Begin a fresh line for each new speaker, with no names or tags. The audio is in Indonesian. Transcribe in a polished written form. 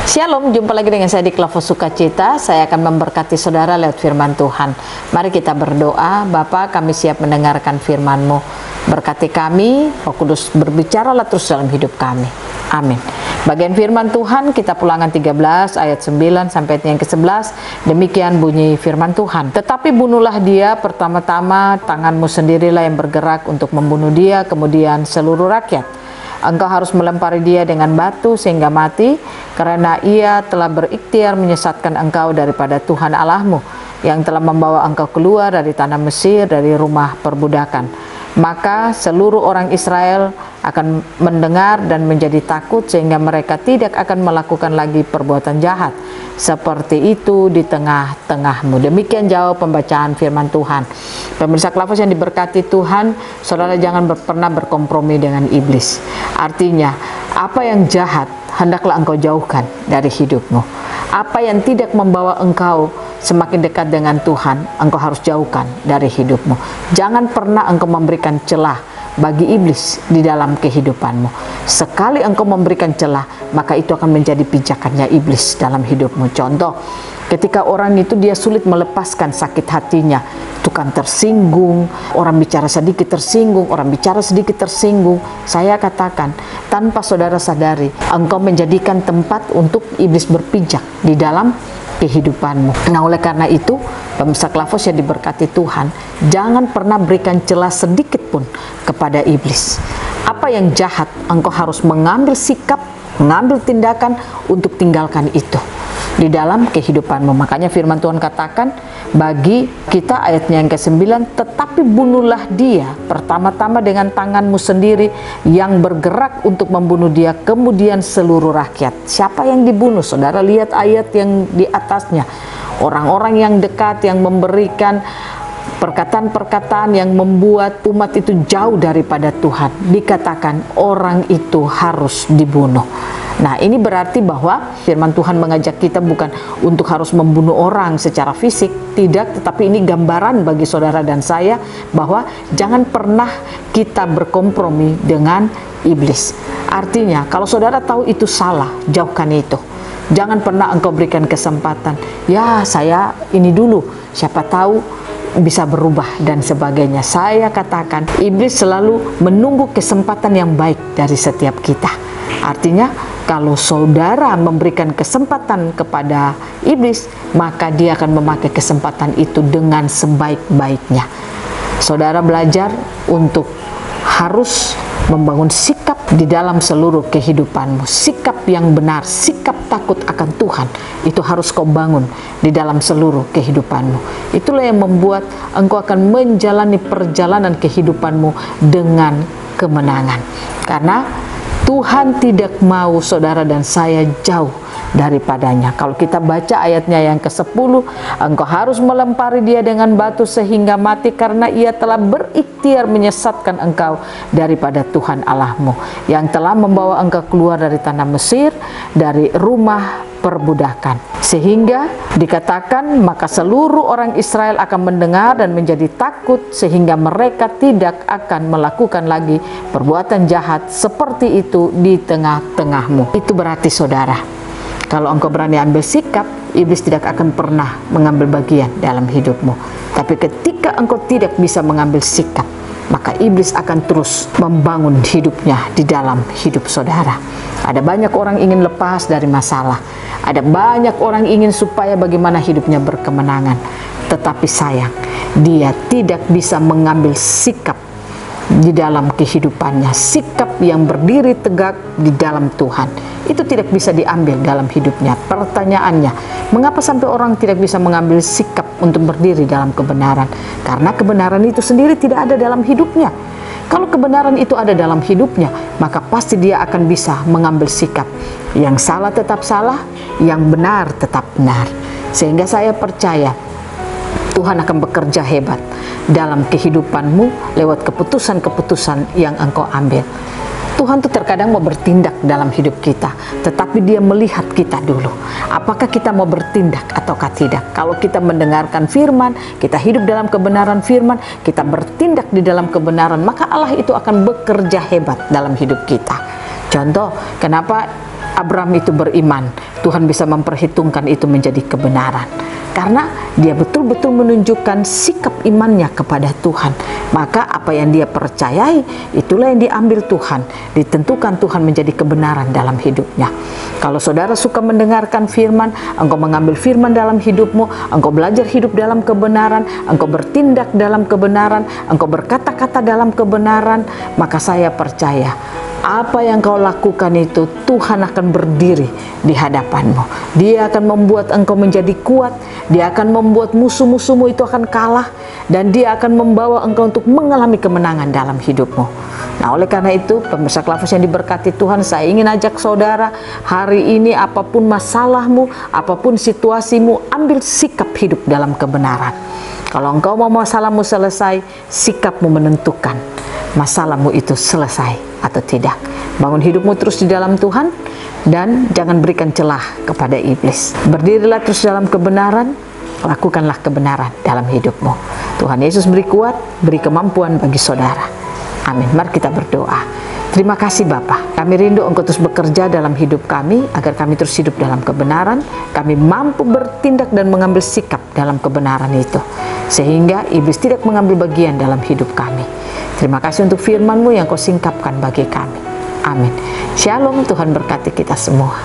Shalom, jumpa lagi dengan saya di Klavo Sukacita. Saya akan memberkati saudara lewat firman Tuhan. Mari kita berdoa. Bapa, kami siap mendengarkan firman-Mu. Berkati kami, Roh Kudus, berbicaralah terus dalam hidup kami. Amin. Bagian firman Tuhan, kita Ulangan 13 ayat 9 sampai yang ke-11. Demikian bunyi firman Tuhan. Tetapi bunuhlah dia pertama-tama, tanganmu sendirilah yang bergerak untuk membunuh dia, kemudian seluruh rakyat. Engkau harus melempari dia dengan batu sehingga mati, karena ia telah berikhtiar menyesatkan engkau daripada Tuhan Allahmu, yang telah membawa engkau keluar dari tanah Mesir, dari rumah perbudakan. Maka seluruh orang Israel akan mendengar dan menjadi takut, sehingga mereka tidak akan melakukan lagi perbuatan jahat seperti itu di tengah-tengahmu. Demikian jauh pembacaan firman Tuhan. Pemirsa Klavo yang diberkati Tuhan, saudara jangan pernah berkompromi dengan iblis. Artinya, apa yang jahat hendaklah engkau jauhkan dari hidupmu. Apa yang tidak membawa engkau semakin dekat dengan Tuhan, engkau harus jauhkan dari hidupmu. Jangan pernah engkau memberikan celah bagi iblis di dalam kehidupanmu. Sekali engkau memberikan celah, maka itu akan menjadi pijakannya iblis dalam hidupmu. Contoh, ketika orang itu dia sulit melepaskan sakit hatinya, tukang tersinggung, orang bicara sedikit tersinggung, orang bicara sedikit tersinggung. Saya katakan, tanpa saudara sadari, engkau menjadikan tempat untuk iblis berpijak di dalam kehidupanmu. Nah, oleh karena itu, pemirsa Klavo yang diberkati Tuhan, jangan pernah berikan celah sedikit pun kepada iblis. Apa yang jahat, engkau harus mengambil sikap, mengambil tindakan untuk tinggalkan itu di dalam kehidupanmu. Makanya firman Tuhan katakan bagi kita ayatnya yang ke-9, tetapi bunuhlah dia pertama-tama dengan tanganmu sendiri yang bergerak untuk membunuh dia, kemudian seluruh rakyat. Siapa yang dibunuh? Saudara lihat ayat yang di atasnya. Orang-orang yang dekat, yang memberikan perkataan-perkataan yang membuat umat itu jauh daripada Tuhan. Dikatakan orang itu harus dibunuh. Nah, ini berarti bahwa firman Tuhan mengajak kita bukan untuk harus membunuh orang secara fisik, tidak, tetapi ini gambaran bagi saudara dan saya bahwa jangan pernah kita berkompromi dengan iblis. Artinya, kalau saudara tahu itu salah, jauhkan itu. Jangan pernah engkau berikan kesempatan, ya saya ini dulu, siapa tahu bisa berubah dan sebagainya. Saya katakan, iblis selalu menunggu kesempatan yang baik dari setiap kita. Artinya, kalau saudara memberikan kesempatan kepada iblis, maka dia akan memakai kesempatan itu dengan sebaik-baiknya. Saudara belajar untuk harus membangun sikap di dalam seluruh kehidupanmu. Sikap yang benar, sikap takut akan Tuhan, itu harus kau bangun di dalam seluruh kehidupanmu. Itulah yang membuat engkau akan menjalani perjalanan kehidupanmu dengan kemenangan. Karena Tuhan tidak mau saudara dan saya jauh daripadanya. Kalau kita baca ayatnya yang ke-10, engkau harus melempari dia dengan batu sehingga mati, karena ia telah berikhtiar menyesatkan engkau daripada Tuhan Allahmu, yang telah membawa engkau keluar dari tanah Mesir, dari rumah perbudakan. Sehingga dikatakan, maka seluruh orang Israel akan mendengar dan menjadi takut, sehingga mereka tidak akan melakukan lagi perbuatan jahat seperti itu di tengah-tengahmu. Itu berarti saudara, kalau engkau berani ambil sikap, iblis tidak akan pernah mengambil bagian dalam hidupmu. Tapi ketika engkau tidak bisa mengambil sikap, maka iblis akan terus membangun hidupnya di dalam hidup saudara. Ada banyak orang ingin lepas dari masalah. Ada banyak orang ingin supaya bagaimana hidupnya berkemenangan. Tetapi sayang, dia tidak bisa mengambil sikap di dalam kehidupannya. Sikap yang berdiri tegak di dalam Tuhan, itu tidak bisa diambil dalam hidupnya. Pertanyaannya, mengapa sampai orang tidak bisa mengambil sikap untuk berdiri dalam kebenaran? Karena kebenaran itu sendiri tidak ada dalam hidupnya. Kalau kebenaran itu ada dalam hidupnya, maka pasti dia akan bisa mengambil sikap. Yang salah tetap salah, yang benar tetap benar. Sehingga saya percaya Tuhan akan bekerja hebat dalam kehidupanmu lewat keputusan-keputusan yang engkau ambil. Tuhan tuh terkadang mau bertindak dalam hidup kita, tetapi dia melihat kita dulu. Apakah kita mau bertindak ataukah tidak? Kalau kita mendengarkan firman, kita hidup dalam kebenaran firman, kita bertindak di dalam kebenaran, maka Allah itu akan bekerja hebat dalam hidup kita. Contoh, kenapa Abraham itu beriman, Tuhan bisa memperhitungkan itu menjadi kebenaran. Karena dia betul-betul menunjukkan sikap imannya kepada Tuhan. Maka apa yang dia percayai, itulah yang diambil Tuhan. Ditentukan Tuhan menjadi kebenaran dalam hidupnya. Kalau saudara suka mendengarkan firman, engkau mengambil firman dalam hidupmu, engkau belajar hidup dalam kebenaran, engkau bertindak dalam kebenaran, engkau berkata-kata dalam kebenaran, maka saya percaya apa yang kau lakukan itu Tuhan akan berdiri di hadapanmu. Dia akan membuat engkau menjadi kuat. Dia akan membuat musuh-musuhmu itu akan kalah. Dan dia akan membawa engkau untuk mengalami kemenangan dalam hidupmu. Nah, oleh karena itu, pemirsa Klafus yang diberkati Tuhan, saya ingin ajak saudara hari ini, apapun masalahmu, apapun situasimu, ambil sikap hidup dalam kebenaran. Kalau engkau mau masalahmu selesai, sikapmu menentukan masalahmu itu selesai atau tidak. Bangun hidupmu terus di dalam Tuhan dan jangan berikan celah kepada iblis. Berdirilah terus dalam kebenaran, lakukanlah kebenaran dalam hidupmu. Tuhan Yesus beri kuat, beri kemampuan bagi saudara. Amin. Mari kita berdoa. Terima kasih Bapa, kami rindu Engkau terus bekerja dalam hidup kami, agar kami terus hidup dalam kebenaran, kami mampu bertindak dan mengambil sikap dalam kebenaran itu, sehingga iblis tidak mengambil bagian dalam hidup kami. Terima kasih untuk firman-Mu yang Kau singkapkan bagi kami. Amin. Shalom, Tuhan berkati kita semua.